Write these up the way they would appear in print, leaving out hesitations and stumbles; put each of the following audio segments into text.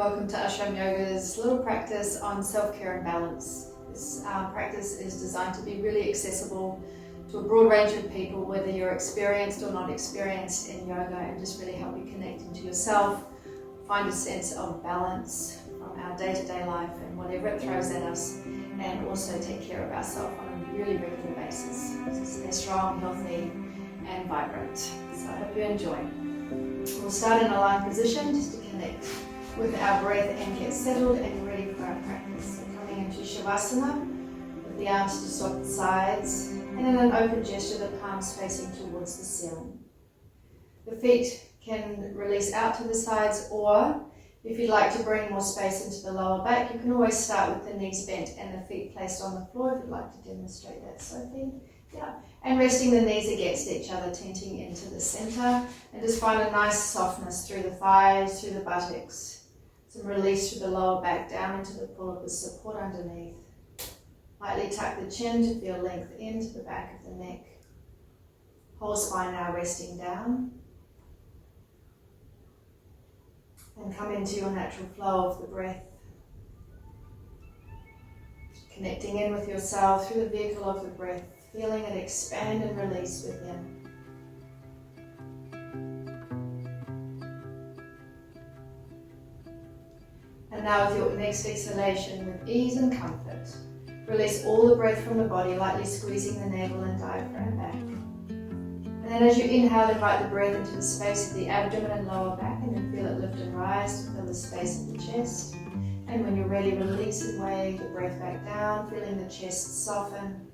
Welcome to Ashram Yoga's little practice on self-care and balance. This practice is designed to be really accessible to a broad range of people, whether you're experienced or not experienced in yoga, and just really help you connect into yourself, find a sense of balance from our day-to-day life and whatever it throws at us, and also take care of ourselves on a really regular basis. So stay strong, healthy and vibrant. So I hope you enjoy. We'll start in a lying position just to connect with our breath and get settled and ready for our practice. So coming into Shavasana with the arms just off the sides, and in an open gesture the palms facing towards the ceiling. The feet can release out to the sides, or if you'd like to bring more space into the lower back, you can always start with the knees bent and the feet placed on the floor if you'd like to demonstrate that, Sophie. Yeah. And resting the knees against each other, tenting into the center, and just find a nice softness through the thighs, through the buttocks. Some release through the lower back, down into the pull of the support underneath. Lightly tuck the chin to feel length into the back of the neck. Whole spine now resting down. And come into your natural flow of the breath. Connecting in with yourself through the vehicle of the breath, feeling it expand and release within. And now with your next exhalation, with ease and comfort, release all the breath from the body, lightly squeezing the navel and diaphragm back. And then as you inhale, invite the breath into the space of the abdomen and lower back, and then feel it lift and rise to fill the space of the chest. And when you're ready, release and wave the breath back down, feeling the chest soften.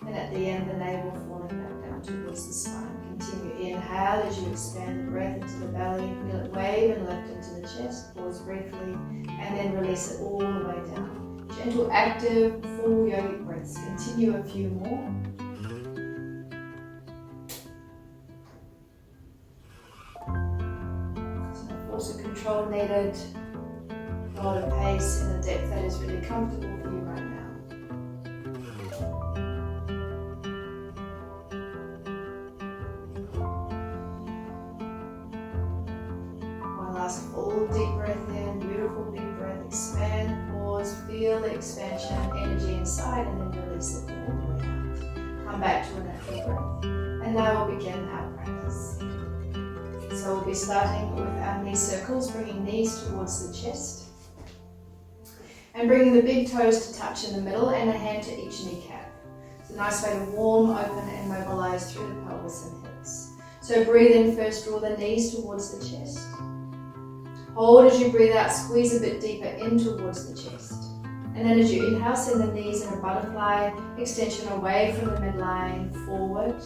And at the end, the navel falling back down towards the spine. Continue, inhale as you expand the breath into the belly, feel it wave and lift into the chest, pause briefly, and then release it all the way down. Gentle, active, full yogic breaths. Continue a few more. So no force or control needed. A lot of pace and a depth that is really comfortable for you right now. Last full deep breath in, beautiful big breath, expand, pause, feel the expansion, energy inside, and then release it all the way out. Come back to a natural breath. And now we'll begin our practice. So we'll be starting with our knee circles, bringing knees towards the chest. And bringing the big toes to touch in the middle and a hand to each kneecap. It's a nice way to warm, open and mobilize through the pelvis and hips. So breathe in first, draw the knees towards the chest. Hold as you breathe out, squeeze a bit deeper in towards the chest. And then as you inhale, send the knees in a butterfly extension away from the midline, forward,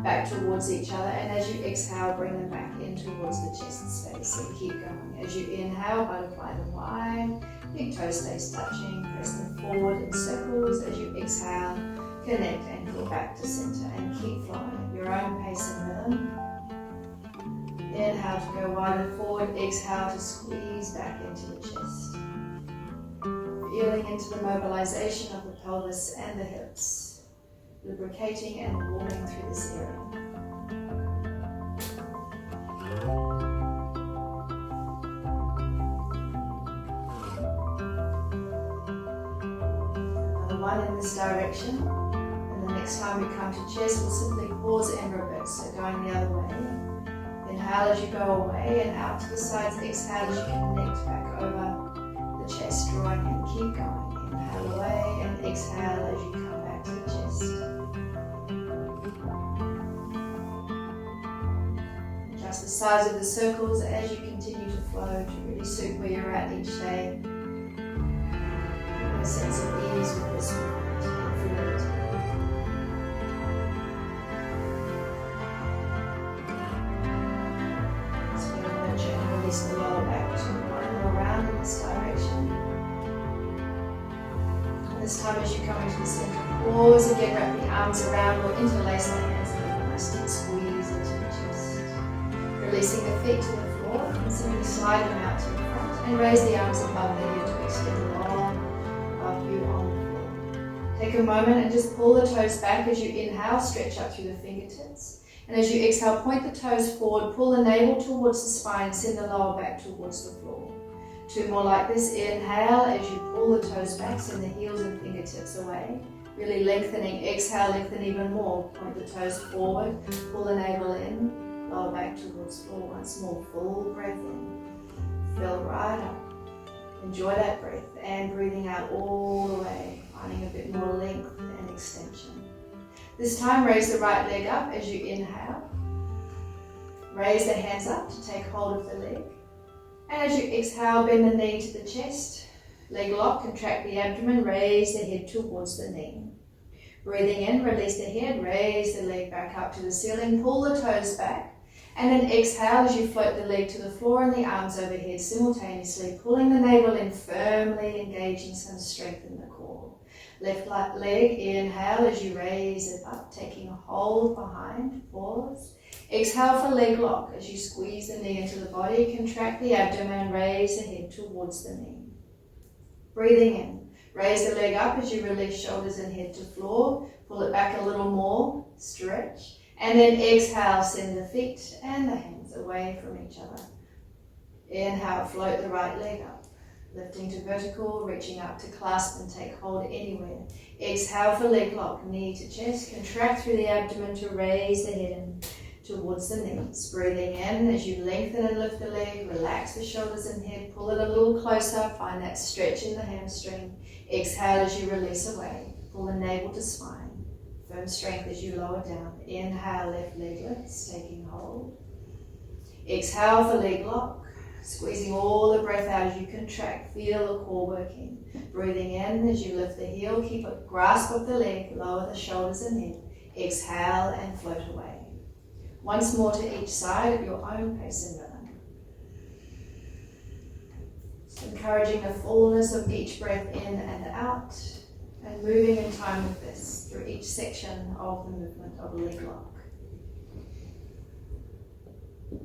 back towards each other. And as you exhale, bring them back in towards the chest space. So keep going. As you inhale, butterfly them wide, big toe stays touching, press them forward in circles. As you exhale, connect and go back to center and keep flowing at your own pace and rhythm. Inhale to go wide and forward, exhale to squeeze back into the chest. Feeling into the mobilization of the pelvis and the hips, lubricating and warming through this area. Another one in this direction, and the next time we come to chest, we'll simply pause and reverse, so going the other way. Inhale as you go away and out to the sides. Exhale as you connect back over the chest, drawing in. Keep going. Inhale away and exhale as you come back to the chest. Adjust the size of the circles as you continue to flow to really suit where you're at each day. Give a sense of ease with this movement and fluidity. Release the lower back to one around in this direction. And this time as you come into the center, pause again, wrap the arms around or interlace the hands and give a nice deep squeeze into the chest. Releasing the feet to the floor and simply slide them out to the front and raise the arms above the head to extend long above you on the floor. Take a moment and just pull the toes back as you inhale, stretch up through the fingertips. And as you exhale, point the toes forward, pull the navel towards the spine, send the lower back towards the floor. 2 more like this. Inhale as you pull the toes back, send the heels and fingertips away. Really lengthening. Exhale, lengthen even more. Point the toes forward, pull the navel in, lower back towards floor. Once more, full breath in. Fill right up. Enjoy that breath. And breathing out all the way, finding a bit more length and extension. This time, raise the right leg up as you inhale. Raise the hands up to take hold of the leg. And as you exhale, bend the knee to the chest. Leg lock, contract the abdomen, raise the head towards the knee. Breathing in, release the head, raise the leg back up to the ceiling, pull the toes back. And then exhale as you float the leg to the floor and the arms overhead simultaneously, pulling the navel in firmly, engaging some strength in the core. Left leg, inhale as you raise it up, taking a hold behind, pause. Exhale for leg lock as you squeeze the knee into the body, contract the abdomen, raise the head towards the knee. Breathing in, raise the leg up as you release shoulders and head to floor, pull it back a little more, stretch. And then exhale, send the feet and the hands away from each other. Inhale, float the right leg up, lifting to vertical, reaching up to clasp and take hold anywhere. Exhale for leg lock, knee to chest, contract through the abdomen to raise the head in towards the knees. Breathing in as you lengthen and lift the leg, relax the shoulders and head, pull it a little closer, find that stretch in the hamstring. Exhale as you release away, pull the navel to spine. Firm strength as you lower down. Inhale, left leg lifts, taking hold. Exhale for leg lock, squeezing all the breath out as you contract. Feel the core working. Breathing in as you lift the heel, keep a grasp of the leg, lower the shoulders and head. Exhale and float away. Once more to each side at your own pace and rhythm. Just encouraging the fullness of each breath in and out. And moving in time with this through each section of the movement of leg lock.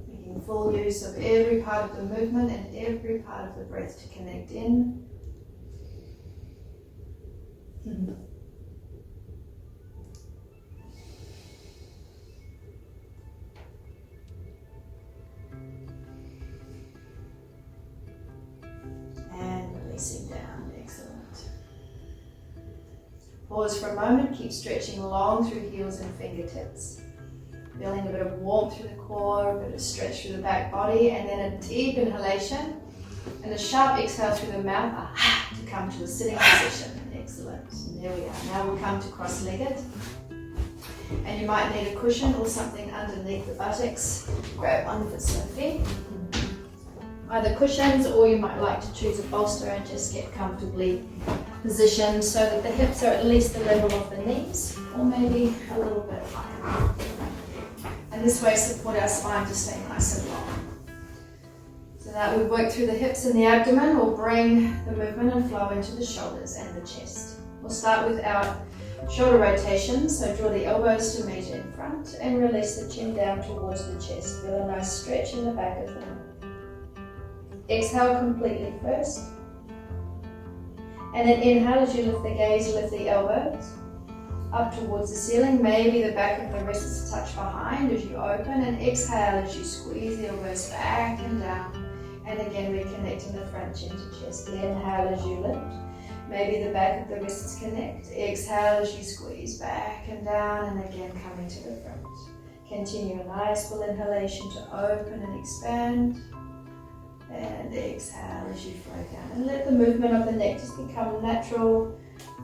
Making full use of every part of the movement and every part of the breath to connect in. And releasing down. Excellent. Pause for a moment, keep stretching long through heels and fingertips. Feeling a bit of warmth through the core, a bit of stretch through the back body, and then a deep inhalation and a sharp exhale through the mouth to come to a sitting position. Excellent. And there we are. Now we'll come to cross-legged. And you might need a cushion or something underneath the buttocks. Grab one for Sophie. Either cushions, or you might like to choose a bolster and just get comfortably positioned so that the hips are at least the level of the knees, or maybe a little bit higher. And this way support our spine to stay nice and long. So that we work through the hips and the abdomen, we'll bring the movement and flow into the shoulders and the chest. We'll start with our shoulder rotation, so draw the elbows to meet in front and release the chin down towards the chest. Feel a nice stretch in the back of the neck. Exhale completely first. And then inhale as you lift the gaze, lift the elbows up towards the ceiling. Maybe the back of the wrists touch behind as you open. And exhale as you squeeze the elbows back and down. And again, reconnecting the front chin to chest. Inhale as you lift. Maybe the back of the wrists connect. Exhale as you squeeze back and down. And again, coming to the front. Continue a nice full inhalation to open and expand. And exhale as you flow down. And let the movement of the neck just become natural,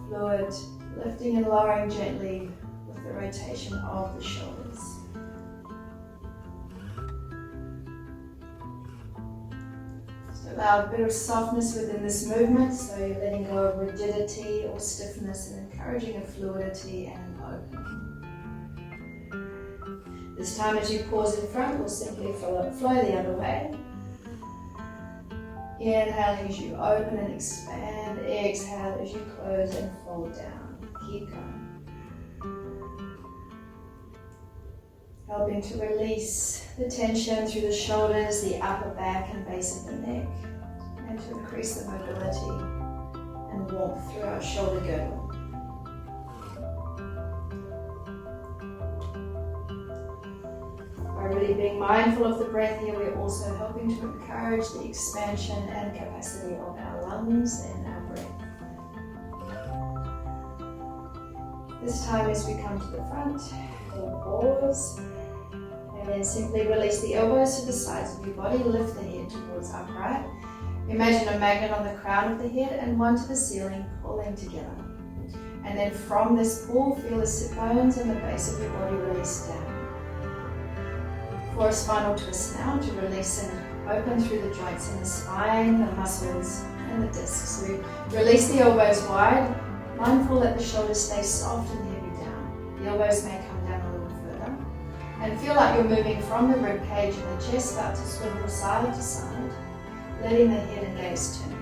fluid, lifting and lowering gently with the rotation of the shoulders. Just allow a bit of softness within this movement, so you're letting go of rigidity or stiffness and encouraging a fluidity and opening. This time as you pause in front, we'll simply flow the other way. Inhaling as you open and expand. Exhale as you close and fold down. Keep going. Helping to release the tension through the shoulders, the upper back and base of the neck, and to increase the mobility and warmth through our shoulder girdle. By really being mindful of the breath here, we're also helping to encourage the expansion and capacity of our lungs and our breath. This time as we come to the front, we'll pause and then simply release the elbows to the sides of your body, lift the head towards upright. Imagine a magnet on the crown of the head and one to the ceiling, pulling together. And then from this pull, feel the sit bones and the base of your body release down. For a spinal twist now, to release and open through the joints in the spine, the muscles, and the discs. So we release the elbows wide, mindful that the shoulders stay soft and heavy down. The elbows may come down a little further. And feel like you're moving from the rib cage and the chest up to swivel side to side, letting the head and gaze turn.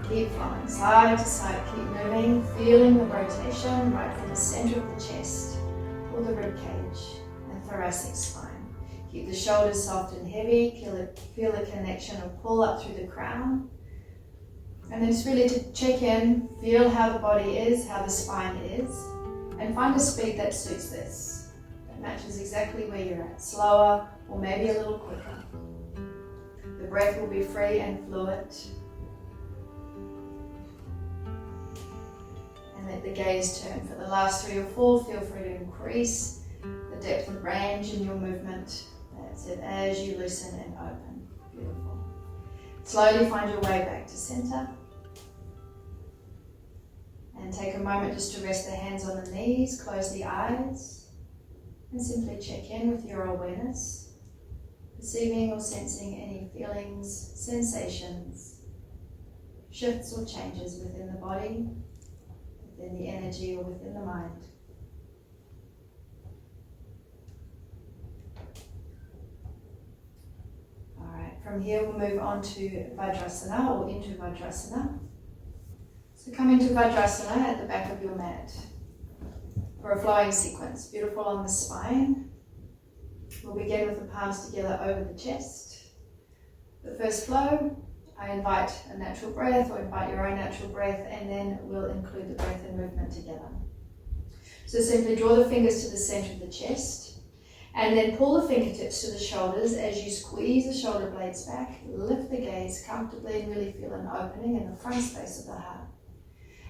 Keep flowing side to side, keep moving, feeling the rotation right from the center of the chest or the rib cage and thoracic spine. Keep the shoulders soft and heavy, feel the connection of pull up through the crown. And then just really to check in, feel how the body is, how the spine is, and find a speed that suits this, that matches exactly where you're at, slower or maybe a little quicker. The breath will be free and fluid. Let the gaze turn. For the last 3 or 4, feel free to increase the depth of range in your movement. That's it, as you loosen and open. Beautiful. Slowly find your way back to center. And take a moment just to rest the hands on the knees, close the eyes, and simply check in with your awareness, perceiving or sensing any feelings, sensations, shifts or changes within the body, within the energy or within the mind. Alright, from here we'll move on to Vajrasana or into Vajrasana. So come into Vajrasana at the back of your mat for a flowing sequence, beautiful on the spine. We'll begin with the palms together over the chest. The first flow, I invite a natural breath or invite your own natural breath, and then we'll include the breath and movement together. So simply draw the fingers to the center of the chest and then pull the fingertips to the shoulders as you squeeze the shoulder blades back, lift the gaze comfortably and really feel an opening in the front space of the heart.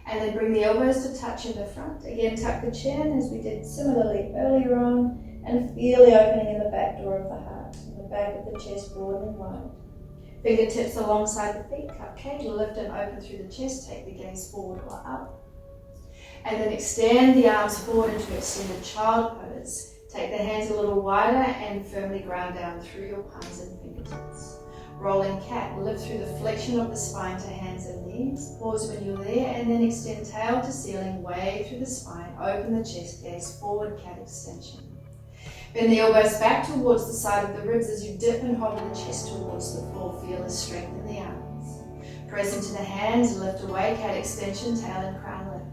And then bring the elbows to touch in the front. Again, tuck the chin as we did similarly earlier on and feel the opening in the back door of the heart, the back of the chest broad and wide. Fingertips alongside the feet, cupcake, lift and open through the chest, take the gaze forward or up. And then extend the arms forward into extended child pose. Take the hands a little wider and firmly ground down through your palms and fingertips. Rolling cat, lift through the flexion of the spine to hands and knees. Pause when you're there and then extend tail to ceiling, wave through the spine, open the chest, gaze forward, cat extension. Bend the elbows back towards the side of the ribs as you dip and hover the chest towards the floor. Feel the strength in the arms. Press into the hands, lift away, cat extension, tail and crown lift.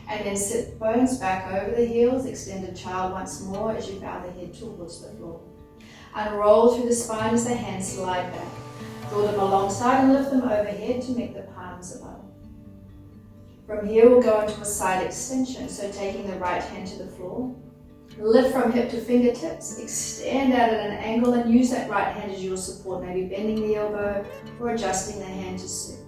And then sit bones back over the heels, extended child once more as you bow the head towards the floor. Unroll through the spine as the hands slide back. Draw them alongside and lift them overhead to meet the palms above. From here we'll go into a side extension, so taking the right hand to the floor. Lift from hip to fingertips, extend out at an angle and use that right hand as your support, maybe bending the elbow or adjusting the hand to suit.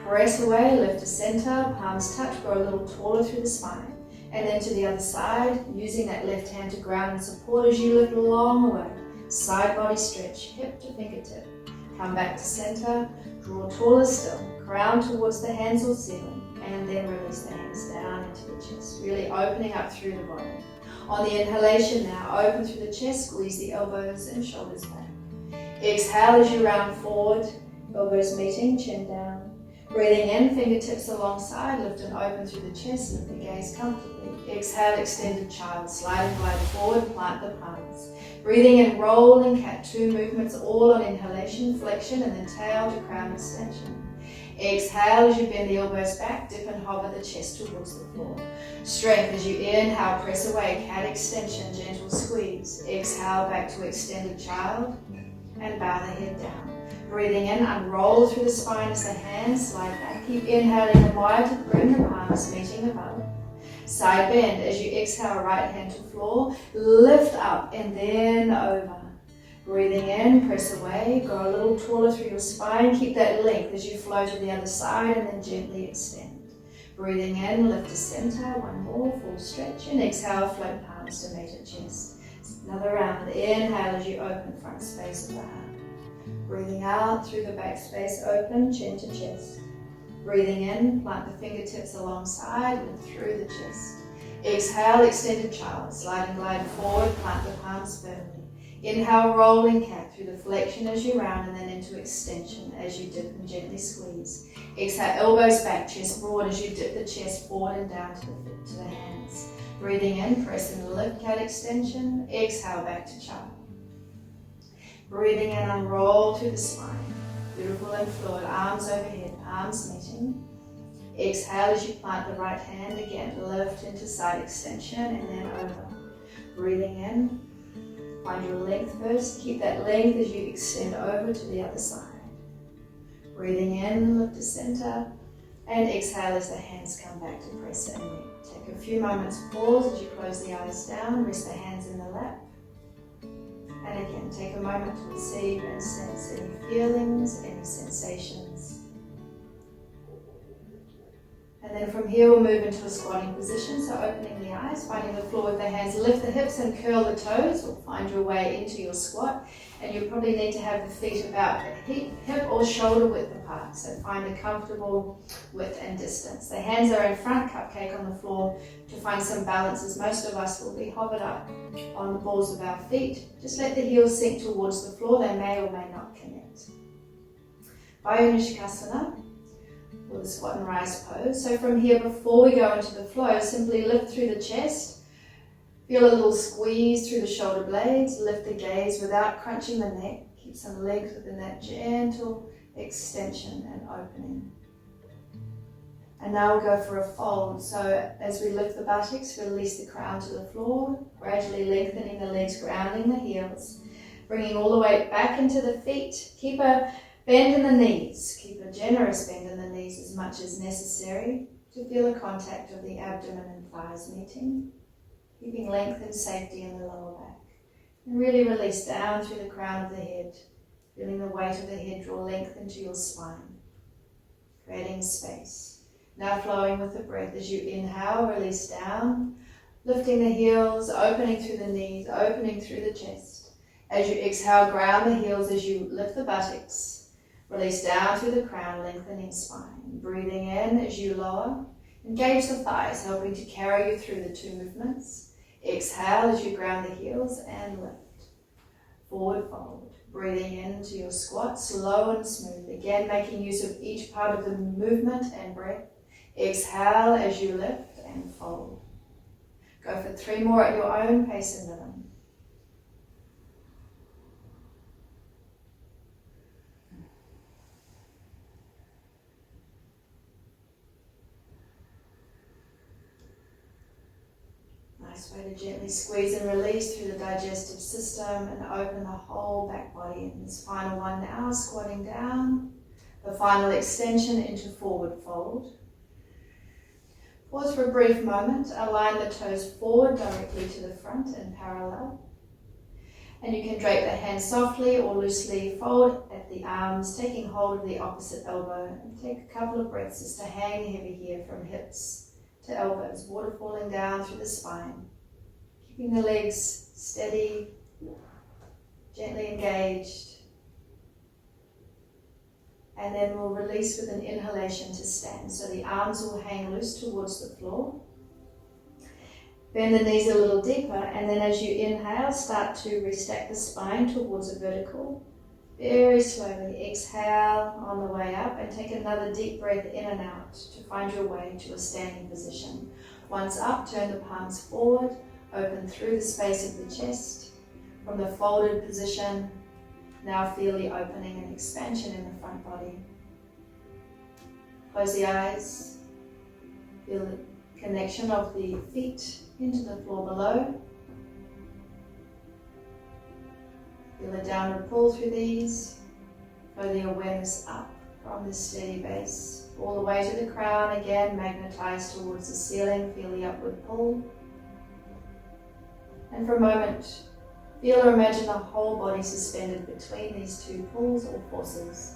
Press away, lift to center, palms touch, go a little taller through the spine. And then to the other side, using that left hand to ground and support as you lift long away. Side body stretch, hip to fingertip. Come back to center, draw taller still, crown towards the hands or ceiling, and then release the hands down into the chest, really opening up through the body. On the inhalation now, open through the chest, squeeze the elbows and shoulders back. Exhale as you round forward, elbows meeting, chin down. Breathing in, fingertips alongside, lift and open through the chest, lift the gaze comfortably. Exhale, extended child, slide and glide forward, plant the palms. Breathing in, rolling cat, 2 movements, all on inhalation, flexion, and then tail to crown extension. Exhale as you bend the elbows back, dip and hover the chest towards the floor. Strength as you inhale, press away, cat extension, gentle squeeze. Exhale back to extended child, and bow the head down. Breathing in, unroll through the spine as the hands slide back. Keep inhaling them wide to bring the palms meeting above. Side bend. As you exhale, right hand to floor, lift up and then over. Breathing in, press away, go a little taller through your spine. Keep that length as you flow to the other side and then gently extend. Breathing in, lift to center, one more, full stretch, and exhale, float palms to meet at chest. Another round. Inhale as you open front space of the heart. Breathing out through the back space, open, chin to chest. Breathing in, plant the fingertips alongside and through the chest. Exhale, extended child. Slide and glide forward, plant the palms firmly. Inhale, rolling cat through the flexion as you round and then into extension as you dip and gently squeeze. Exhale, elbows back, chest broad as you dip the chest forward and down to the hands. Breathing in, press and lift, cat extension. Exhale, back to child. Breathing in, unroll through the spine. Beautiful and fluid, arms overhead, palms meeting. Exhale as you plant the right hand again, lift into side extension and then over. Breathing in, find your length first, keep that length as you extend over to the other side. Breathing in, lift to center, and exhale as the hands come back to press and meet. Take a few moments, pause as you close the eyes down, rest the hands in the lap. And again, take a moment to receive and sense any feelings, any sensations. And then from here we'll move into a squatting position, so opening the eyes, finding the floor with the hands, lift the hips and curl the toes, or find your way into your squat. And you probably need to have the feet about hip or shoulder width apart, so find a comfortable width and distance. The hands are in front, cupcake on the floor, to find some balance, as most of us will be hovered up on the balls of our feet. Just let the heels sink towards the floor, they may or may not connect. Nishikasana, or the squat and rise pose. So from here, before we go into the flow, simply lift through the chest, feel a little squeeze through the shoulder blades, lift the gaze without crunching the neck, keep some length within that gentle extension and opening. And now we'll go for a fold. So as we lift the buttocks, release the crown to the floor, gradually lengthening the legs, grounding the heels, bringing all the weight back into the feet. Keep a bend in the knees, keep a generous bend in the knees as much as necessary to feel the contact of the abdomen and thighs meeting, keeping length and safety in the lower back. And really release down through the crown of the head, feeling the weight of the head draw length into your spine, creating space. Now flowing with the breath as you inhale, release down, lifting the heels, opening through the knees, opening through the chest. As you exhale, ground the heels as you lift the buttocks. Release down through the crown, lengthening spine. Breathing in as you lower. Engage the thighs, helping to carry you through the two movements. Exhale as you ground the heels and lift. Forward fold. Breathing into your squat, slow and smooth. Again, making use of each part of the movement and breath. Exhale as you lift and fold. Go for 3 more at your own pace and rhythm. Nice way to gently squeeze and release through the digestive system and open the whole back body. In this final one now, squatting down, the final extension into forward fold. Pause for a brief moment, align the toes forward directly to the front and parallel. And you can drape the hands softly or loosely, fold at the arms, taking hold of the opposite elbow. And take a couple of breaths just to hang heavy here from hips to elbows, water falling down through the spine. Keeping the legs steady, gently engaged. And then we'll release with an inhalation to stand. So the arms will hang loose towards the floor. Bend the knees a little deeper, and then as you inhale, start to restack the spine towards a vertical. Very slowly exhale on the way up and take another deep breath in and out to find your way to a standing position. Once up, turn the palms forward, open through the space of the chest. From the folded position, now feel the opening and expansion in the front body. Close the eyes, feel the connection of the feet into the floor below. Feel a downward pull through these. Flow the awareness up from this steady base, all the way to the crown, again magnetized towards the ceiling, feel the upward pull. And for a moment, feel or imagine the whole body suspended between these two pulls or forces.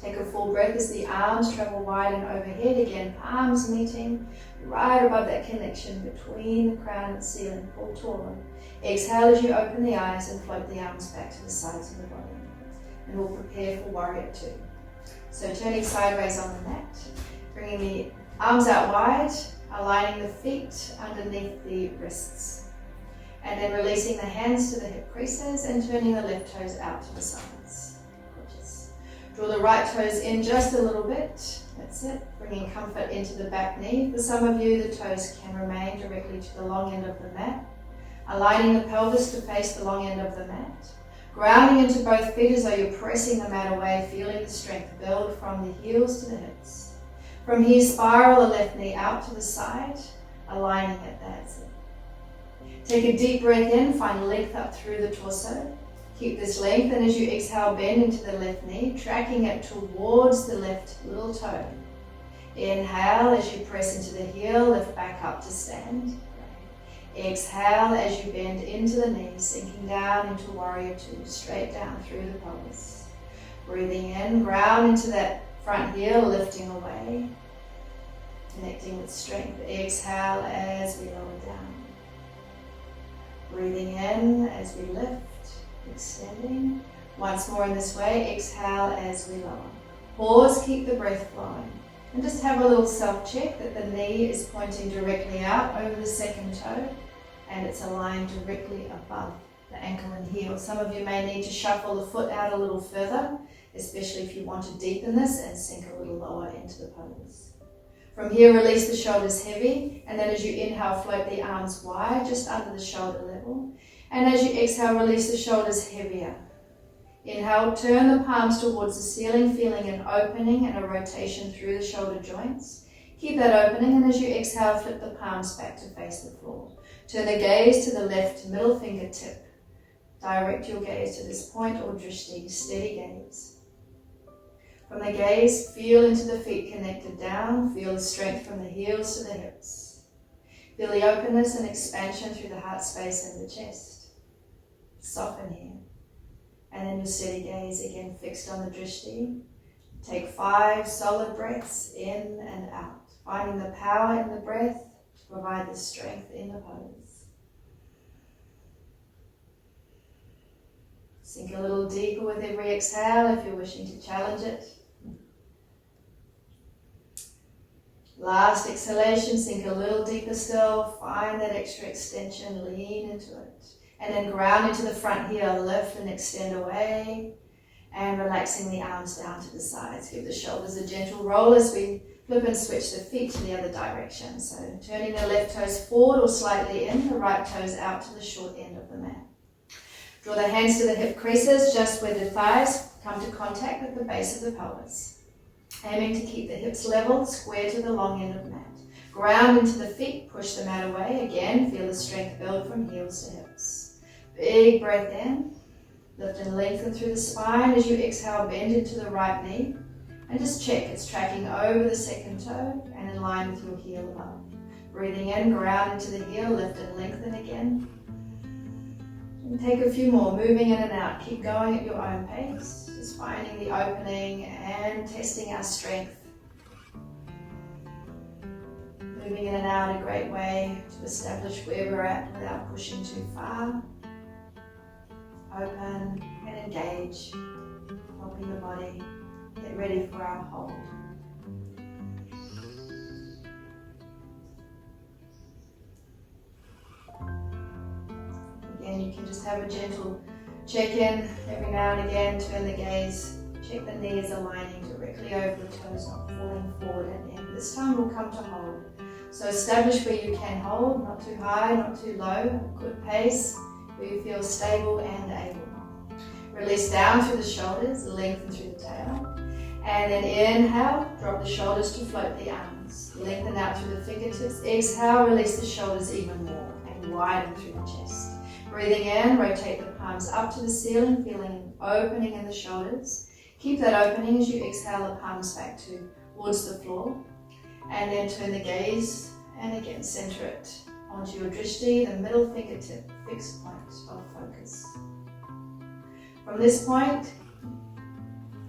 Take a full breath as the arms travel wide and overhead, again palms meeting right above that connection between the crown and the ceiling, pull taller. Exhale as you open the eyes and float the arms back to the sides of the body. And we'll prepare for Warrior Two. So turning sideways on the mat, bringing the arms out wide, aligning the feet underneath the wrists. And then releasing the hands to the hip creases and turning the left toes out to the sides. Gorgeous. Draw the right toes in just a little bit. That's it. Bringing comfort into the back knee. For some of you, the toes can remain directly to the long end of the mat. Aligning the pelvis to face the long end of the mat. Grounding into both feet as though you're pressing the mat away, feeling the strength build from the heels to the hips. From here, spiral the left knee out to the side, aligning it, that's it. Take a deep breath in, find length up through the torso. Keep this length, and as you exhale, bend into the left knee, tracking it towards the left little toe. Inhale as you press into the heel, lift back up to stand. Exhale as you bend into the knees, sinking down into Warrior Two, straight down through the pelvis. Breathing in, ground into that front heel, lifting away, connecting with strength. Exhale as we lower down. Breathing in as we lift, extending. Once more in this way, exhale as we lower. Pause, keep the breath flowing. And just have a little self-check that the knee is pointing directly out over the second toe and it's aligned directly above the ankle and heel. Some of you may need to shuffle the foot out a little further, especially if you want to deepen this and sink a little lower into the pose. From here, release the shoulders heavy, and then as you inhale, float the arms wide, just under the shoulder level. And as you exhale, release the shoulders heavier. Inhale, turn the palms towards the ceiling, feeling an opening and a rotation through the shoulder joints. Keep that opening, and as you exhale, flip the palms back to face the floor. Turn the gaze to the left middle fingertip. Direct your gaze to this point or drishti, steady gaze. From the gaze, feel into the feet connected down. Feel the strength from the heels to the hips. Feel the openness and expansion through the heart space and the chest. Soften here. And then your steady gaze again fixed on the drishti. Take 5 solid breaths in and out. Finding the power in the breath to provide the strength in the pose. Sink a little deeper with every exhale if you're wishing to challenge it. Last exhalation, sink a little deeper still. Find that extra extension, lean into it. And then ground into the front heel, lift and extend away. And relaxing the arms down to the sides. Give the shoulders a gentle roll as we flip and switch the feet to the other direction. So turning the left toes forward or slightly in, the right toes out to the short end of the mat. Draw the hands to the hip creases, just where the thighs come to contact with the base of the pelvis. Aiming to keep the hips level, square to the long end of the mat. Ground into the feet, push the mat away. Again, feel the strength build from heels to hips. Big breath in. Lift and lengthen through the spine. As you exhale, bend into the right knee. And just check it's tracking over the second toe and in line with your heel above. Breathing in, ground into the heel, lift and lengthen again. And take a few more, moving in and out. Keep going at your own pace. Just finding the opening and testing our strength. Moving in and out a great way to establish where we're at without pushing too far. Open and engage, helping the body get ready for our hold. Again, you can just have a gentle check-in every now and again, turn the gaze, check the knee is aligning directly over the toes, not falling forward and in. This time we'll come to hold. So establish where you can hold, not too high, not too low, good pace, where you feel stable and able. Release down through the shoulders, lengthen through the tail. And then inhale, drop the shoulders to float the arms. Lengthen out through the fingertips. Exhale, release the shoulders even more and widen through the chest. Breathing in, rotate the palms up to the ceiling, feeling an opening in the shoulders. Keep that opening as you exhale the palms back towards the floor. And then turn the gaze and again center it onto your drishti, the middle fingertip, fixed point of focus. From this point,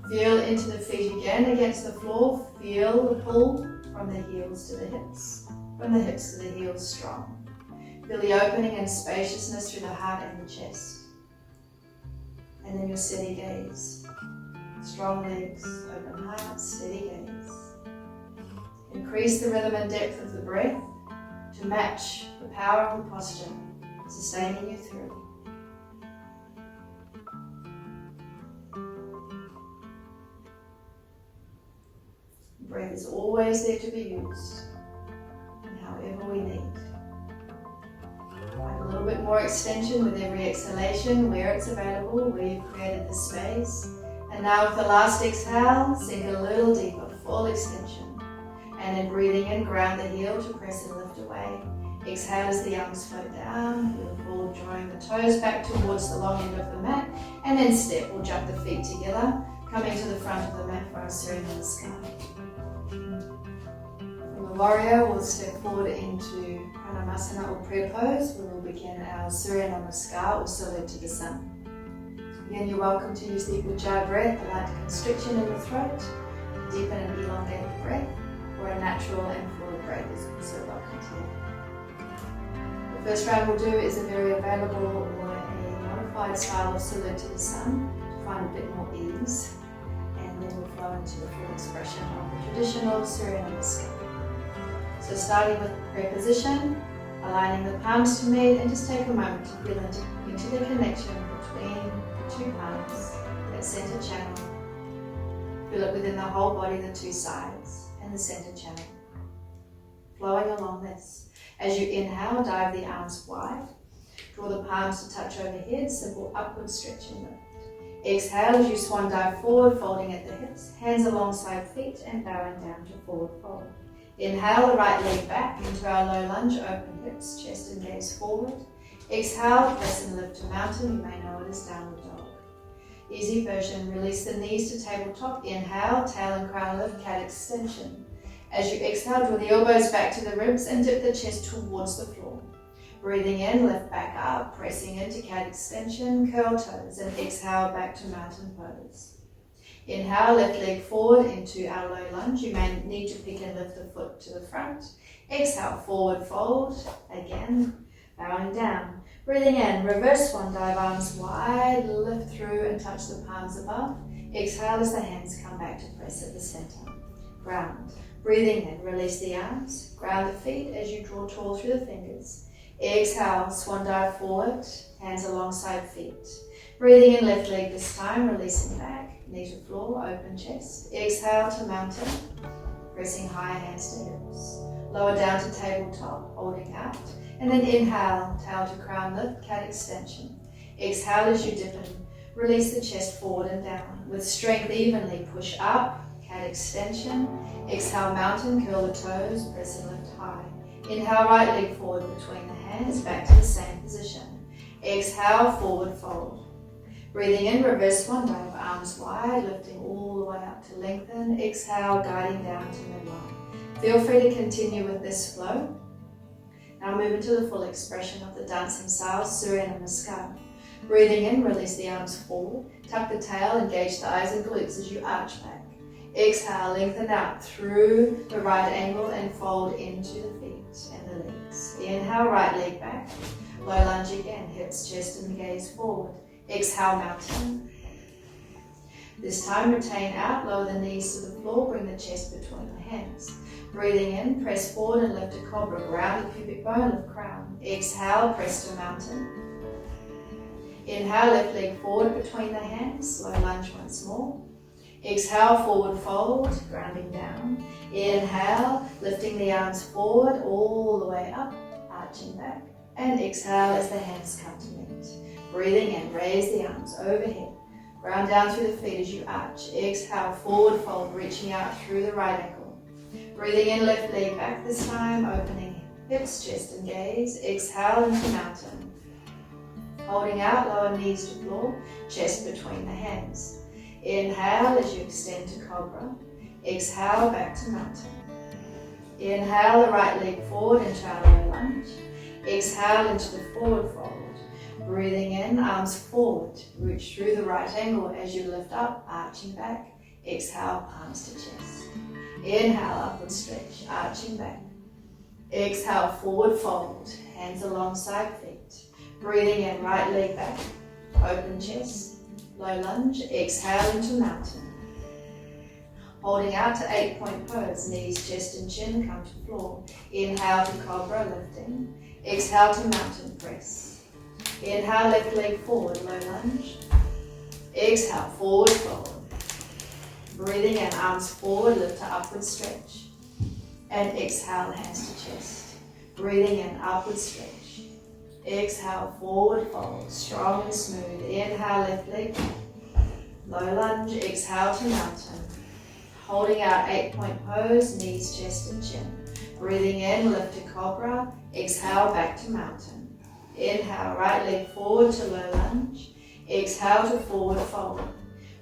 feel into the feet again against the floor. Feel the pull from the heels to the hips, from the hips to the heels strong. Feel the opening and spaciousness through the heart and the chest. And then your steady gaze. Strong legs, open heart, steady gaze. Increase the rhythm and depth of the breath to match the power of the posture, sustaining you through. Breath is always there to be used, and however we need. Find a little bit more extension with every exhalation, where it's available, where you've created the space. And now with the last exhale, sink a little deeper, full extension. And then breathing in, ground the heel to press and lift away. Exhale as the arms float down. Feel forward, drawing the toes back towards the long end of the mat. And then step or jump the feet together, coming to the front of the mat for our Surya Namaskar. From the warrior, we'll step forward into Pranayama or prayer pose, where we'll begin our Surya Namaskar or salute to the sun. Again, you're welcome to use the Ujjayi breath, a light constriction in the throat, deepen and elongate the breath, or a natural and full breath is also welcome to. The first round we'll do is a very available or a modified style of salute to the sun to find a bit more ease, and then we'll flow into the full expression of the traditional Surya Namaskar. So starting with prayer position, aligning the palms to meet, and just take a moment to feel into the connection between the two palms, that center channel. Feel it within the whole body, the two sides, and the center channel. Flowing along this. As you inhale, dive the arms wide. Draw the palms to touch overhead, simple upward stretch and lift. Exhale as you swan dive forward, folding at the hips, hands alongside feet and bowing down to forward fold. Inhale, the right leg back into our low lunge, open hips, chest and gaze forward. Exhale, press and lift to mountain, you may know it as downward dog. Easy version, release the knees to tabletop. Inhale, tail and crown lift, cat extension. As you exhale, draw the elbows back to the ribs and dip the chest towards the floor. Breathing in, lift back up, pressing into cat extension, curl toes, and exhale back to mountain pose. Inhale, left leg forward into our low lunge. You may need to pick and lift the foot to the front. Exhale, forward fold, again, bowing down. Breathing in, reverse swan dive, arms wide, lift through and touch the palms above. Exhale as the hands come back to press at the center. Ground. Breathing in, release the arms, ground the feet as you draw tall through the fingers. Exhale, swan dive forward, hands alongside feet. Breathing in, left leg this time, releasing back, knee to floor, open chest. Exhale to mountain, pressing high hands to hips. Lower down to tabletop, holding out. And then inhale, tail to crown lift, cat extension. Exhale as you dip in, release the chest forward and down. With strength evenly, push up, cat extension. Exhale, mountain, curl the toes, press and lift high. Inhale, right leg forward between the hands, back to the same position. Exhale, forward fold. Breathing in, reverse swan dive, arms wide, lifting all the way up to lengthen. Exhale, guiding down to midline. Feel free to continue with this flow. Now move into the full expression of the dancing style, Surya Namaskar. Breathing in, release the arms forward, tuck the tail, engage the eyes and glutes as you arch back. Exhale, lengthen out through the right angle and fold into the feet and the legs. Inhale, right leg back, low lunge again, hips, chest and gaze forward. Exhale, mountain. This time retain out, lower the knees to the floor, bring the chest between the hands. Breathing in, press forward and lift a cobra, ground the pubic bone, lift crown. Exhale, press to mountain. Inhale, left leg forward between the hands, low lunge once more. Exhale, forward fold, grounding down. Inhale, lifting the arms forward all the way up, arching back. And exhale as the hands come to meet. Breathing in, raise the arms overhead. Ground down through the feet as you arch. Exhale, forward fold, reaching out through the right ankle. Breathing in, left leg back this time, opening hips, chest and gaze. Exhale into mountain. Holding out, lower knees to floor, chest between the hands. Inhale as you extend to cobra. Exhale, back to mountain. Inhale the right leg forward into our low lunge. Exhale into the forward fold. Breathing in, arms forward. Reach through the right angle as you lift up, arching back. Exhale, palms to chest. Inhale, upward stretch, arching back. Exhale, forward fold. Hands alongside feet. Breathing in, right leg back. Open chest. Low lunge. Exhale into mountain. Holding out to 8-point pose. Knees, chest and chin come to floor. Inhale to cobra, lifting. Exhale to mountain press. Inhale, left leg forward, low lunge. Exhale, forward fold. Breathing in, arms forward, lift to upward stretch. And exhale, hands to chest. Breathing in, upward stretch. Exhale, forward fold, strong and smooth. Inhale, left leg. Low lunge, exhale to mountain. Holding out 8-point pose, knees, chest and chin. Breathing in, lift to cobra. Exhale, back to mountain. Inhale, right leg forward to low lunge. Exhale to forward fold.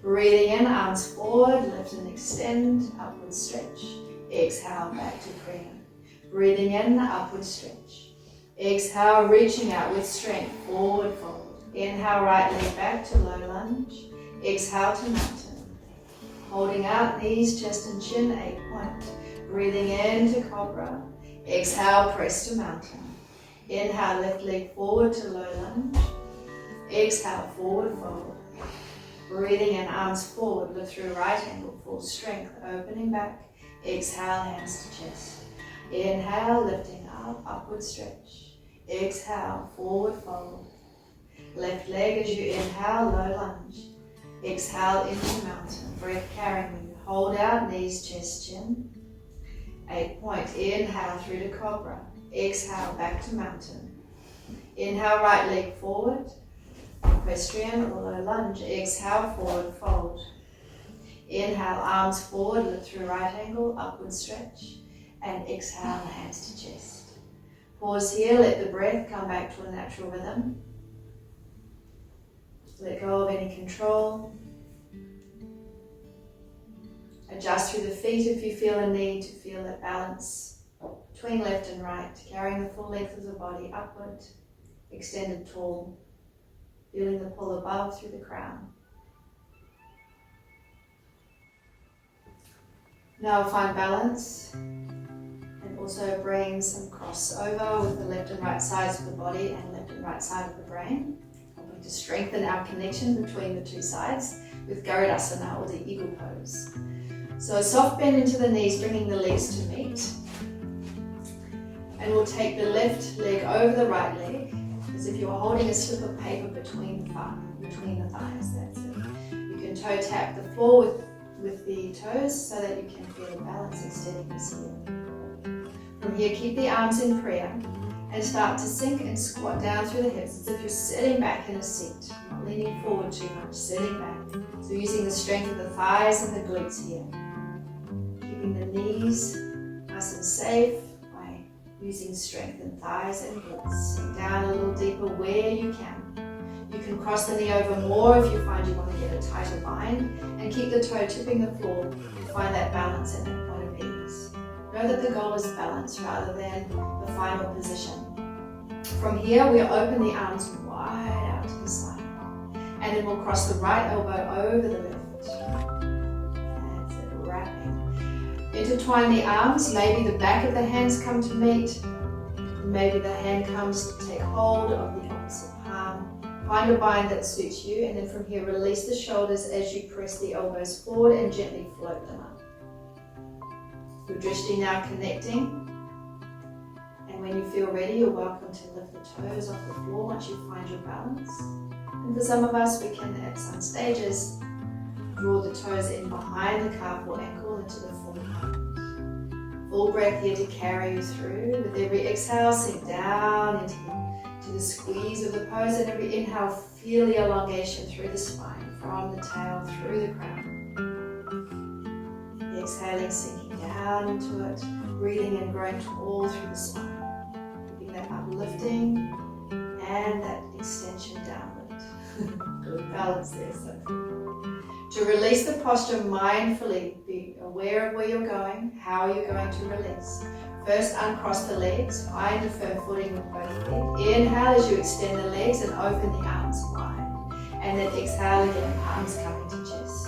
Breathing in, arms forward, lift and extend, upward stretch. Exhale, back to prayer. Breathing in, upward stretch. Exhale, reaching out with strength, forward fold. Inhale, right leg back to low lunge. Exhale to mountain. Holding out, knees, chest and chin, 8-point. Breathing in to cobra. Exhale, press to mountain. Inhale, left leg forward to low lunge. Exhale, forward fold. Breathing in, arms forward, lift through right angle, full strength, opening back. Exhale, hands to chest. Inhale, lifting up, upward stretch. Exhale, forward fold. Left leg as you inhale, low lunge. Exhale into mountain, breath carrying you. Hold out, knees, chest, chin. 8-point, inhale through to cobra. Exhale, back to mountain. Inhale, right leg forward. Equestrian or low lunge. Exhale, forward fold. Inhale, arms forward, lift through right angle, upward stretch. And exhale, hands to chest. Pause here, let the breath come back to a natural rhythm. Let go of any control. Adjust through the feet if you feel a need to feel that balance between left and right, carrying the full length of the body upward, extended tall. Feeling the pull above through the crown. Now find balance and also bring some crossover with the left and right sides of the body and left and right side of the brain, helping to strengthen our connection between the two sides with Garudasana or the eagle pose. So soft bend into the knees, bringing the legs to meet. And we'll take the left leg over the right leg, as if you're holding a slip of paper between the thighs. That's it. You can toe tap the floor with the toes so that you can feel the balance and steadiness here. From here, keep the arms in prayer and start to sink and squat down through the hips as if you're sitting back in a seat, not leaning forward too much, sitting back. So using the strength of the thighs and the glutes here. Keeping the knees nice and safe. Using strength in thighs and glutes. Sink down a little deeper where you can. You can cross the knee over more if you find you want to get a tighter bind, and keep the toe tipping the floor to find that balance and that point of ease. Know that the goal is balance rather than the final position. From here, we'll open the arms wide out to the side, and then we'll cross the right elbow over the left. That's it, wrapping. Intertwine the arms, maybe the back of the hands come to meet, maybe the hand comes to take hold of the opposite palm. Find a bind that suits you, and then from here release the shoulders as you press the elbows forward and gently float them up. Your drishti now connecting, and when you feel ready, you're welcome to lift the toes off the floor once you find your balance. And for some of us, we can at some stages draw the toes in behind the calf or ankle into the full hand. Full breath here to carry you through. With every exhale, sink down into the squeeze of the pose, and every inhale, feel the elongation through the spine, from the tail through the crown. Exhaling, sinking down into it, breathing and growing tall through the spine. Keeping that uplifting and that extension downward. Good balance there, Sophie. To release the posture mindfully, be aware of where you're going, how you're going to release. First, uncross the legs, find a firm footing with both feet. Inhale as you extend the legs and open the arms wide. And then exhale again, arms coming to chest.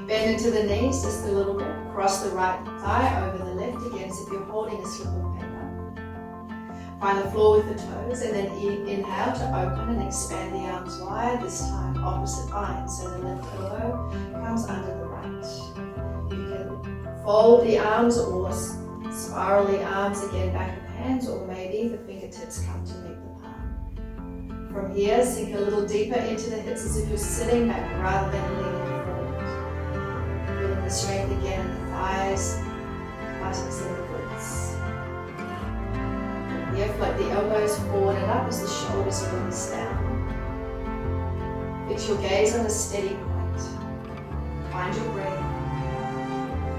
Bend into the knees just a little bit. Cross the right thigh over the left again as if you're holding a slip of paper. Find the floor with the toes and then inhale to open and expand the arms wide, this time opposite bind. So the left elbow comes under the right. You can fold the arms or spiral the arms again back of hands, or maybe the fingertips come to meet the palm. From here, sink a little deeper into the hips as if you're sitting back rather than leaning forward. Feeling the strength again in the thighs, buttocks and the glutes. Here, float the elbows forward and up as the shoulders release down. Fix your gaze on a steady point. Find your breath.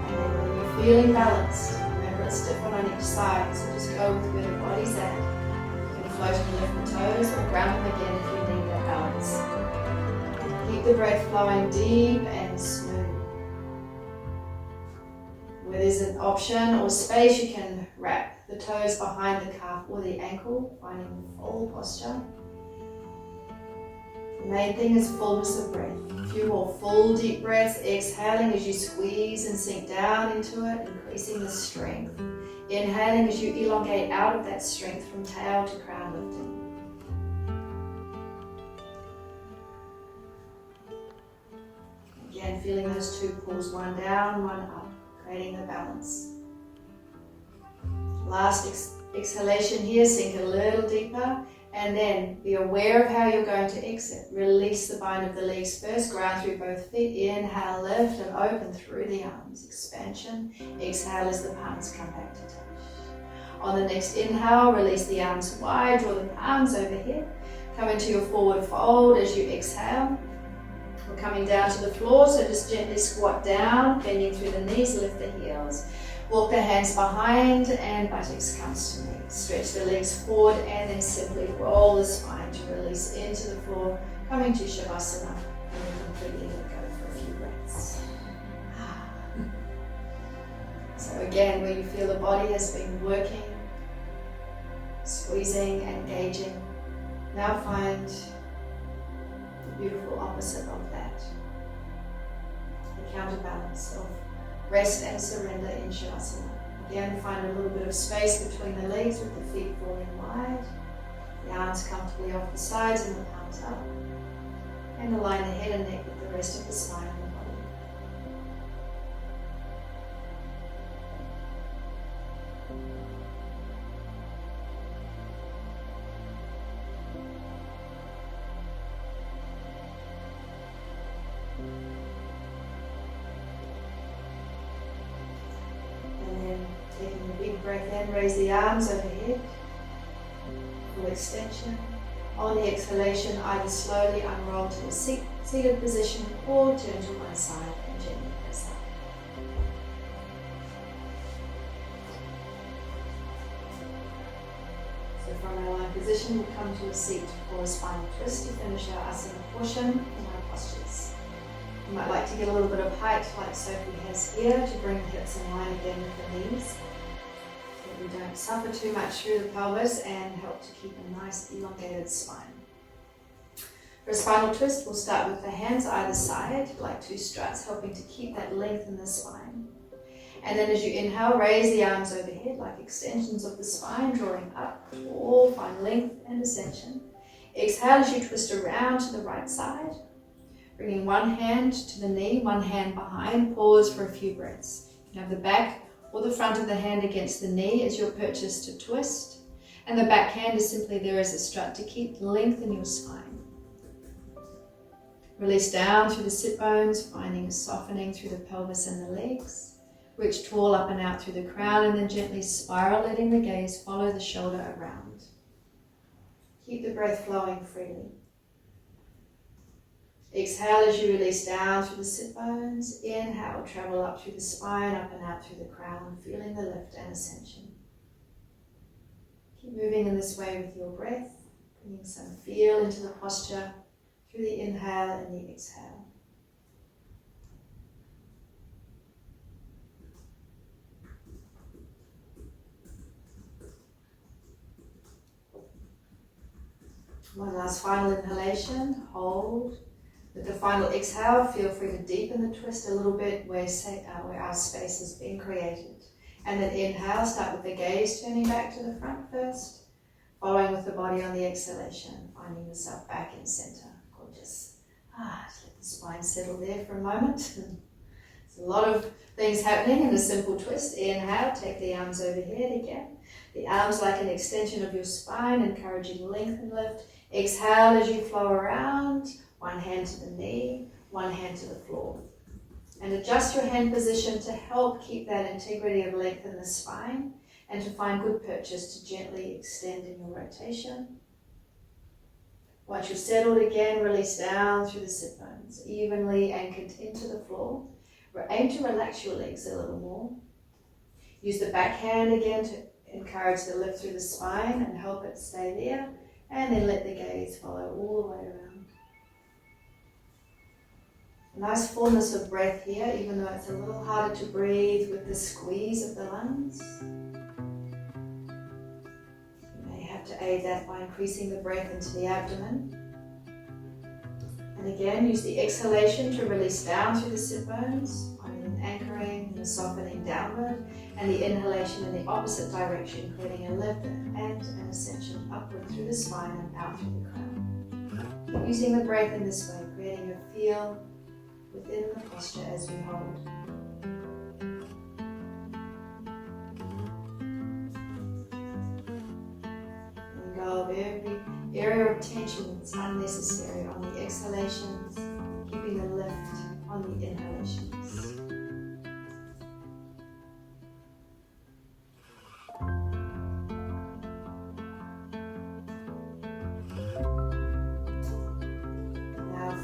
And then when you're feeling balanced, remember it's different on each side, so just go with where the body's at. You can float and lift the toes or ground them again if you need that balance. Keep the breath flowing deep and smooth. Where there's an option or space, you can wrap the toes behind the calf or the ankle, finding the full posture. The main thing is fullness of breath. A few more full deep breaths, exhaling as you squeeze and sink down into it, increasing the strength. Inhaling as you elongate out of that strength from tail to crown lifting. Again, feeling those two pulls, one down, one up, creating the balance. Last exhalation here, sink a little deeper and then be aware of how you're going to exit. Release the bind of the legs first, ground through both feet. Inhale, lift and open through the arms. Expansion. Exhale as the palms come back to touch. On the next inhale, release the arms wide, draw the palms overhead. Come into your forward fold as you exhale. We're coming down to the floor, so just gently squat down, bending through the knees, lift the heels. Walk the hands behind and buttocks comes to meet. Stretch the legs forward and then simply roll the spine to release into the floor, coming to Shavasana, and then completely let go for a few breaths. So again, where you feel the body has been working, squeezing and engaging, now find the beautiful opposite of that. The counterbalance of rest and surrender in Shavasana. Again, find a little bit of space between the legs with the feet falling wide. The arms comfortably off the sides and the palms up. And align the head and neck with the rest of the spine and the body. Taking a big breath in, raise the arms overhead, full extension. On the exhalation, either slowly unroll to a seated position or turn to one side and gently press up. So from our lying position, we'll come to a seat for a spinal twist to finish our asana portion in our postures. You might like to get a little bit of height like Sophie has here to bring the hips in line again with the knees. So we don't suffer too much through the pelvis and help to keep a nice elongated spine. For a spinal twist, we'll start with the hands either side, like two struts, helping to keep that length in the spine. And then as you inhale, raise the arms overhead like extensions of the spine, drawing up, tall, find length and ascension. Exhale as you twist around to the right side. Bringing one hand to the knee, one hand behind, pause for a few breaths. You can have the back or the front of the hand against the knee as your purchase to twist. And the back hand is simply there as a strut to keep length in your spine. Release down through the sit bones, finding a softening through the pelvis and the legs. Reach tall up and out through the crown and then gently spiral, letting the gaze follow the shoulder around. Keep the breath flowing freely. Exhale as you release down through the sit bones. Inhale, travel up through the spine, up and out through the crown, feeling the lift and ascension. Keep moving in this way with your breath, bringing some feel into the posture through the inhale and the exhale. One last final inhalation, hold. With the final exhale, feel free to deepen the twist a little bit where our space has been created. And then inhale, start with the gaze turning back to the front first, following with the body on the exhalation, finding yourself back in center. Gorgeous. Just let the spine settle there for a moment. There's a lot of things happening in a simple twist. Inhale, take the arms overhead again. The arms like an extension of your spine, encouraging length and lift. Exhale as you flow around, one hand to the knee, one hand to the floor. And adjust your hand position to help keep that integrity of length in the spine and to find good perches to gently extend in your rotation. Once you're settled again, release down through the sit bones, evenly anchored into the floor. Aim to relax your legs a little more. Use the back hand again to encourage the lift through the spine and help it stay there. And then let the gaze follow all the way around. A nice fullness of breath here, even though it's a little harder to breathe with the squeeze of the lungs. You may have to aid that by increasing the breath into the abdomen. And again, use the exhalation to release down through the sit bones, finding an anchoring and a softening downward, and the inhalation in the opposite direction, creating a lift and an ascension upward through the spine and out through the crown. Keep using the breath in this way, creating a feel within the posture as we hold. Letting go of every area of tension that's unnecessary on the exhalations, keeping the lift on the inhalations.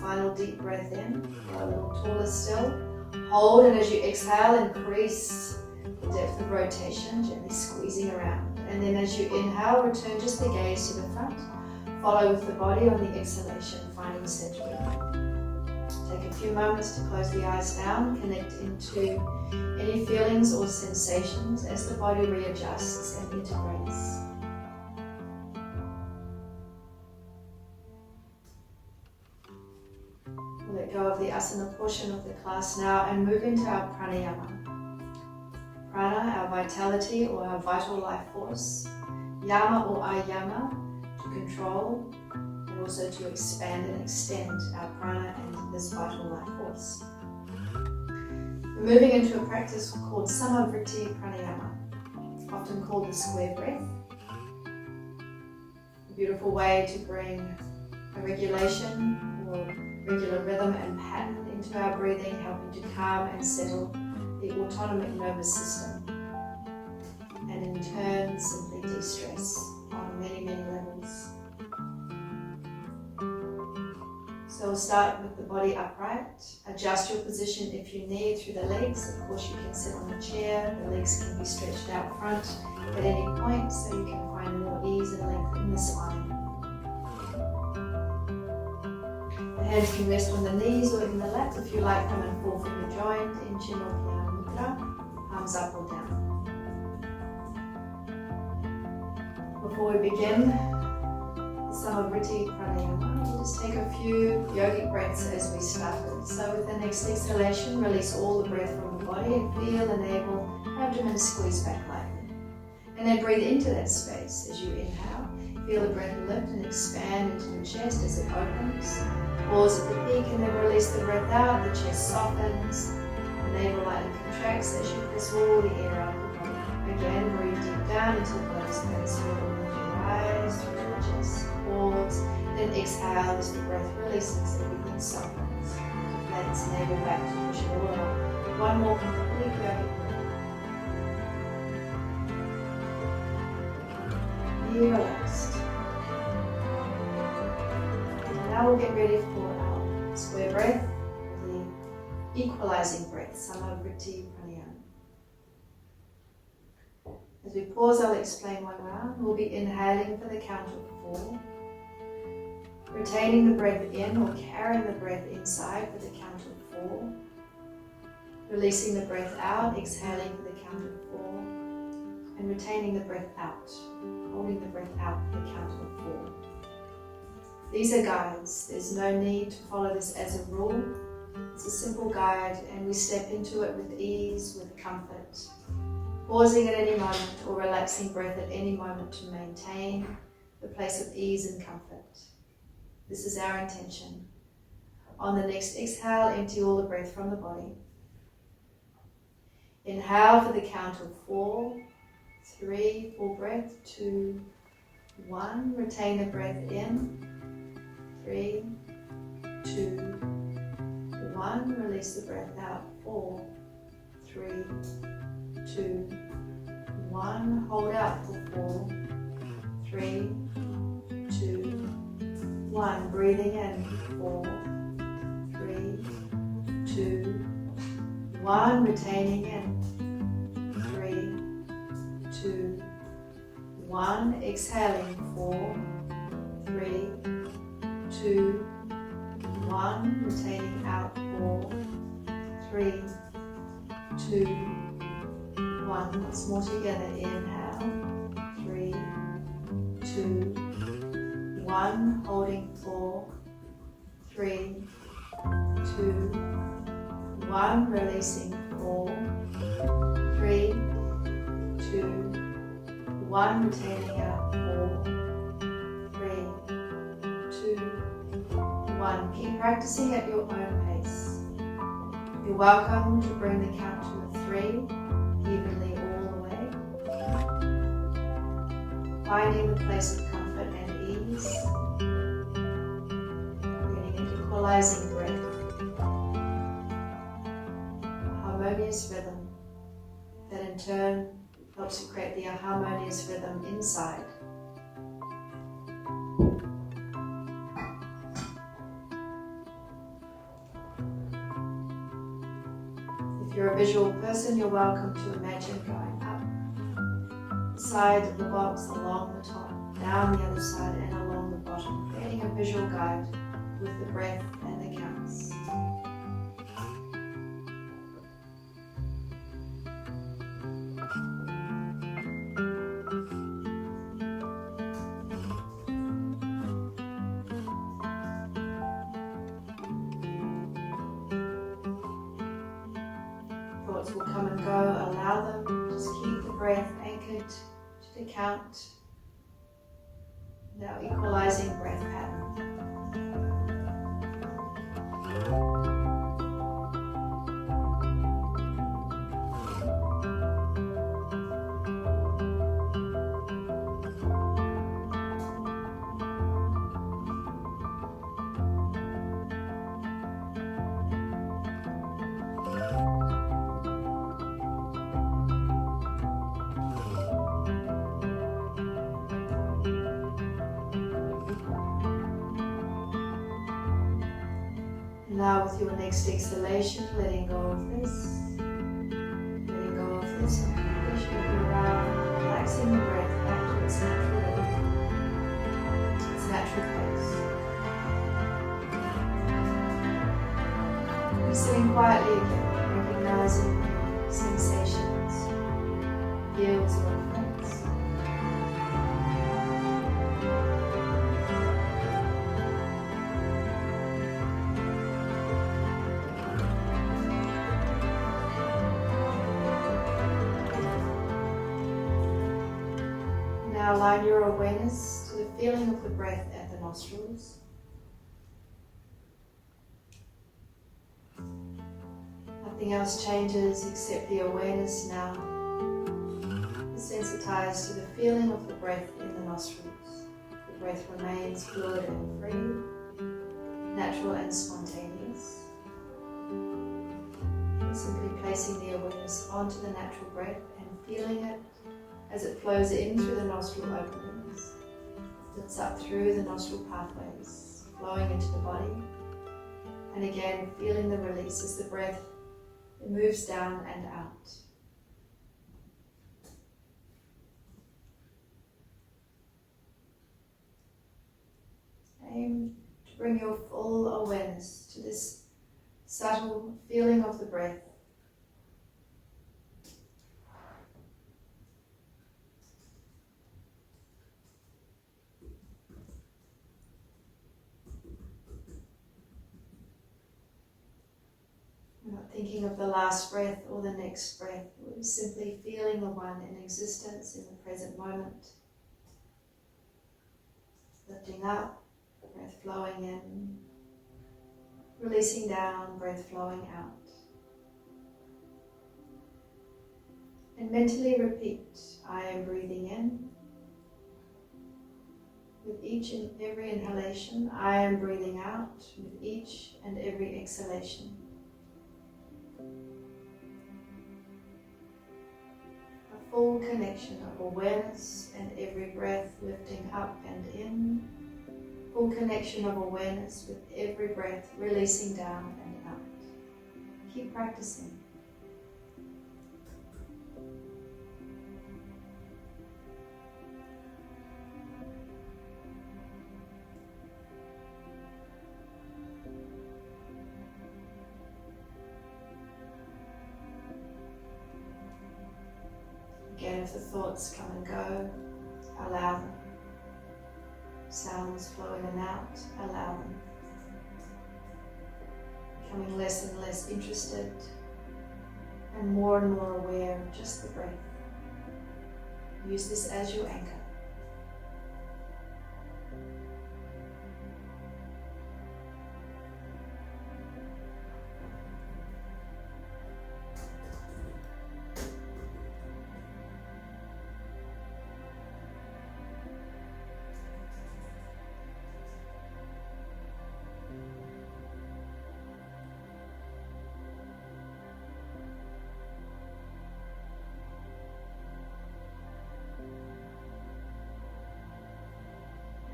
Final deep breath in, go a little taller still. Hold, and as you exhale, increase the depth of rotation, gently squeezing around. And then as you inhale, return just the gaze to the front. Follow with the body on the exhalation, finding centering. Take a few moments to close the eyes down, connect into any feelings or sensations as the body readjusts and integrates. Let go of the asana portion of the class now and move into our pranayama. Prana, our vitality or our vital life force. Yama or ayama, to control and also to expand and extend our prana and this vital life force. We're moving into a practice called Samavriti Pranayama, often called the square breath. A beautiful way to bring a regulation or regular rhythm and pattern into our breathing, helping to calm and settle the autonomic nervous system, and in turn simply de-stress on many, many levels. So we'll start with the body upright. Adjust your position if you need through the legs. Of course, you can sit on a chair. The legs can be stretched out front at any point so you can find more ease and length in the spine. Hands can rest on the knees or in the lap if you like, come and fall from the joint in Chinokya Mudra, palms up or down. Before we begin Samavriti Pranayama, we'll just take a few yogic breaths as we started. So with the next exhalation, release all the breath from the body and feel the navel, abdomen squeeze back lightly. And then breathe into that space as you inhale. Feel the breath lift and expand into the chest as it opens. Pause at the peak and then release the breath out. The chest softens. The navel lightly contracts as you press all the air out of the body. Again, breathe deep down into the blood space. Feel the wind rise through the chest. Pause. Then exhale as the breath releases. Everything softens. Let navel back to push it all out. One more complete yogic breath. Be relaxed. Now we'll get ready for our square breath, the equalizing breath, Samavriti Pranayama. As we pause, I'll explain one round. We'll be inhaling for the count of 4, retaining the breath in or carrying the breath inside for the count of 4, releasing the breath out, exhaling for the count of 4, and retaining the breath out, holding the breath out for the count of 4. These are guides. There's no need to follow this as a rule. It's a simple guide, and we step into it with ease, with comfort, pausing at any moment or relaxing breath at any moment to maintain the place of ease and comfort. This is our intention. On the next exhale, empty all the breath from the body. Inhale for the count of 4, 3, full breath, 2, 1. Retain the breath in. 3, 2, 1. Release the breath out. 4, 3, 2, 1. Hold out for 4, 3, 2, 1. Breathing in. 4, 3, 2, 1. Retaining in. 3, 2, 1. Exhaling. 4, 3, 2, 1. Retaining out. 4, 3, 2, 1. Once more together. Inhale. 3, 2, 1. Holding. 4, 3, 2, 1. Releasing. 4, 3, 2, 1. Retaining out. 4, 3, 2, 1. Keep practicing at your own pace. You're welcome to bring the count to a 3, evenly all the way. Finding the place of comfort and ease. Creating an equalizing breath. A harmonious rhythm that in turn helps you create the harmonious rhythm inside. If you're a visual person, you're welcome to imagine going up the side of the box, along the top, down the other side and along the bottom, creating a visual guide with the breath and the counts. Thoughts will come and go, allow them, just keep the breath anchored to the count. Now equalizing breath pattern. Now with your next exhalation, letting go of this, and pushing it around, relaxing the breath back to its natural rhythm, its natural pace. We're sitting quietly again, recognizing sensations, feels or effects. Now align your awareness to the feeling of the breath at the nostrils. Nothing else changes except the awareness now is sensitized to the feeling of the breath in the nostrils. The breath remains fluid and free, natural and spontaneous. Simply placing the awareness onto the natural breath and feeling it as it flows in through the nostril openings, lifts up through the nostril pathways, flowing into the body, and again feeling the release as the breath moves down and out. bring your full awareness to this subtle feeling of the breath. We're not thinking of the last breath or the next breath. We're simply feeling the one in existence in the present moment. Lifting up, breath flowing in. Releasing down, breath flowing out. And mentally repeat, I am breathing in. With each and every inhalation, I am breathing out. With each and every exhalation. A full connection of awareness and every breath lifting up and in. Full connection of awareness with every breath releasing down and out. Keep practicing. Again, if the thoughts come and go, allow them. Sounds flow in and out, allow them. Becoming less and less interested and more aware of just the breath. Use this as your anchor.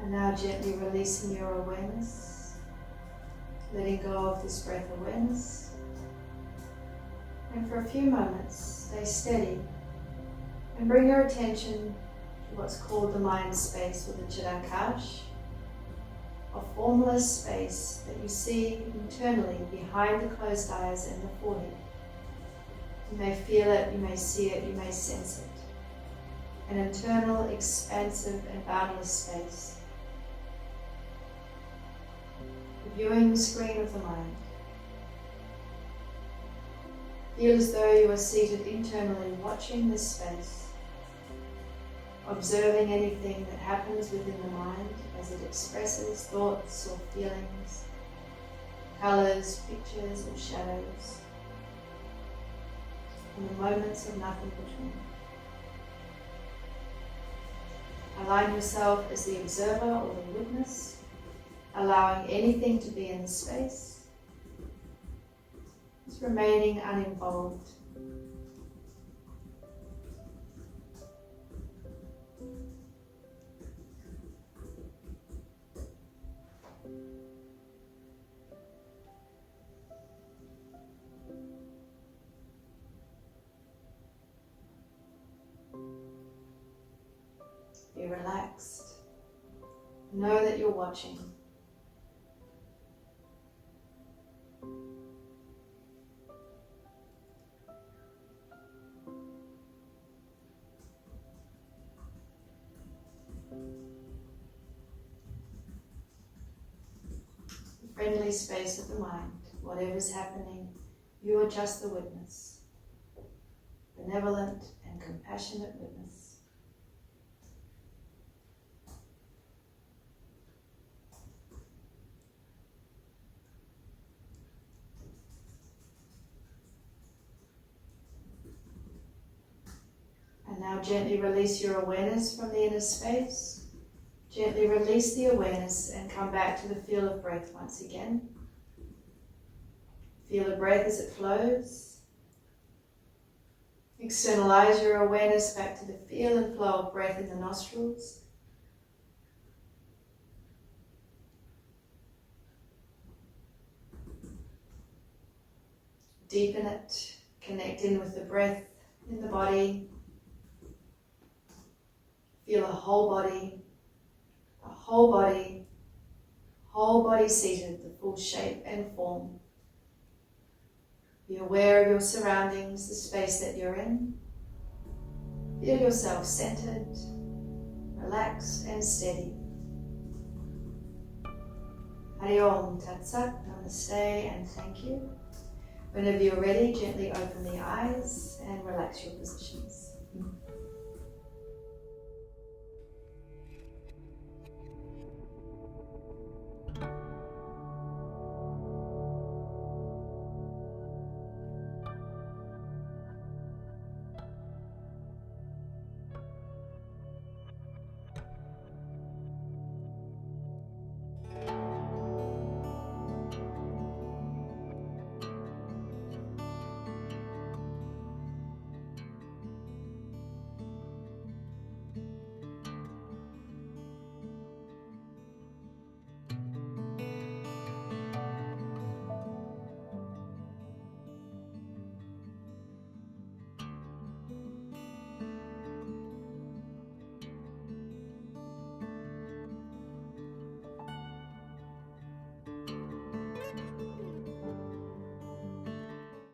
And now gently releasing your awareness, letting go of this breath awareness. And for a few moments, stay steady and bring your attention to what's called the mind space or the Chidakash, a formless space that you see internally behind the closed eyes and the forehead. You may feel it, you may see it, you may sense it. An internal, expansive and boundless space. Viewing the screen of the mind. Feel as though you are seated internally watching this space, observing anything that happens within the mind as it expresses thoughts or feelings, colours, pictures or shadows, and the moments of nothing between. Align yourself as the observer or the witness, allowing anything to be in the space, just remaining uninvolved. Be relaxed. Know that you're watching. Friendly space of the mind, whatever's happening, you are just the witness, benevolent and compassionate witness. And now gently release your awareness from the inner space. Gently release the awareness and come back to the feel of breath once again. Feel the breath as it flows. Externalize your awareness back to the feel and flow of breath in the nostrils. Deepen it, connect in with the breath in the body. Feel the whole body, Whole body seated, the full shape and form. Be aware of your surroundings, the space that you're in. Feel yourself centered, relaxed and steady. Om Tat Sat, Namaste and thank you. Whenever you're ready, gently open the eyes and relax your positions.